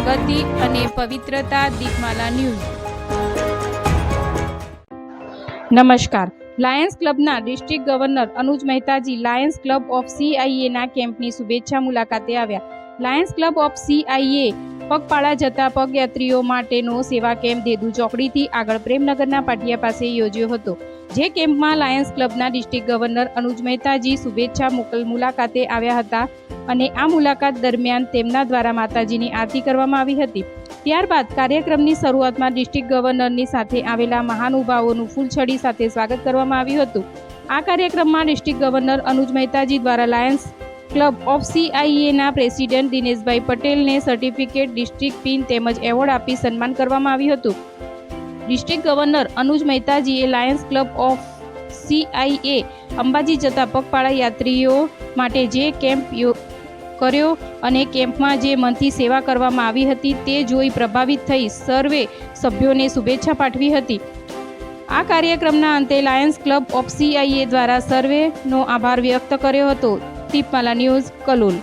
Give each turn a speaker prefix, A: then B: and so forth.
A: પ્રગતિ અને પવિત્રતા દીપમાલા ન્યૂઝ। નમસ્કાર। લાયન્સ ક્લબના district governor Anuj Mehtaji lions club of CIAના કેમ્પની શુભેચ્છા મુલાકાતે આવ્યા। લાયન્સ ક્લબ ઓફ CIA પગપાળા જતા પગયાત્રીઓ માટેનો સેવા કેમ્પ દેદુ ચોકડીથી આગળ પ્રેમનગરના પાટિયા પાસે યોજ્યો હતો, જે કેમ્પમાં લાયન્સ ક્લબના ડિસ્ટ્રિક્ટ ગવર્નર અનુજ મહેતાજી શુભેચ્છા મુલાકાતે આવ્યા હતા અને આ મુલાકાત દરમિયાન તેમના દ્વારા માતાજીની આરતી કરવામાં આવી હતી। ત્યારબાદ કાર્યક્રમની શરૂઆતમાં ડિસ્ટ્રિક્ટ ગવર્નરની સાથે આવેલા મહાનુભાવોનું ફૂલછડી સાથે સ્વાગત કરવામાં આવ્યું હતું। આ કાર્યક્રમમાં ડિસ્ટ્રિક્ટ ગવર્નર અનુજ મહેતાજી દ્વારા લાયન્સ ક્લબ ઓફ CIAના પ્રેસિડેન્ટ દિનેશભાઈ પટેલને સર્ટિફિકેટ, ડિસ્ટ્રિક્ટ પિન તેમજ એવોર્ડ આપી સન્માન કરવામાં આવ્યું હતું। ડિસ્ટ્રિક્ટ ગવર્નર અનુજ મહેતાજીએ lions club of CIA Ambaji જતા પગપાળા યાત્રીઓ માટે જે કેમ્પ કર્યો અને કેમ્પમાં જે મનથી સેવા કરવામાં આવી હતી તે જોઈ પ્રભાવિત થઈ સર્વે સભ્યોને શુભેચ્છા પાઠવી હતી। આ કાર્યક્રમના અંતે લાયન્સ ક્લબ ઓફ CIA દ્વારા સર્વેનો આભાર વ્યક્ત કર્યો હતો। દીપમાલા ન્યૂઝ, કલોલ।